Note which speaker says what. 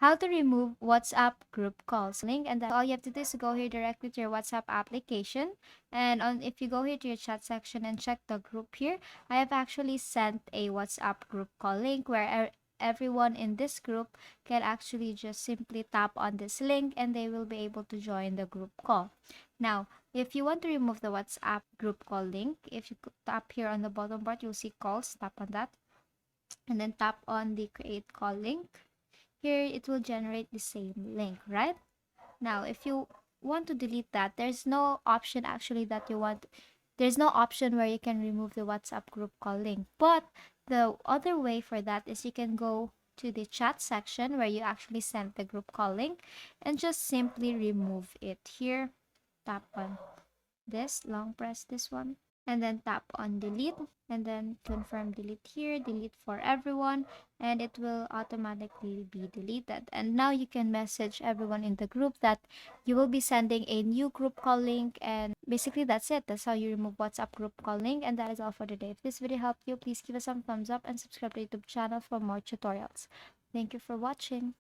Speaker 1: how to remove WhatsApp group calls link, and all you have to do is to go here directly to your WhatsApp application, and if you go here to your chat section and check the group here, I have actually sent a WhatsApp group call link where everyone in this group can actually just simply tap on this link and they will be able to join the group call. Now, if you want to remove the WhatsApp group call link, if you tap here on the bottom part, you'll see calls, tap on that, and then tap on the create call link. Here it will generate the same link, right? Now if you want to delete that, there's no option actually that you want. There's no option where you can remove the WhatsApp group call link, but the other way for that is you can go to the chat section where you actually sent the group call link and just simply remove it. Here, tap on this, long press this one, and then tap on delete, and then confirm delete here, delete for everyone, and it will automatically be deleted. And now you can message everyone in the group that you will be sending a new group call link, and basically that's it. That's how you remove WhatsApp group call link, and that is all for today. If this video helped you, please give us some thumbs up and subscribe to the YouTube channel for more tutorials. Thank you for watching.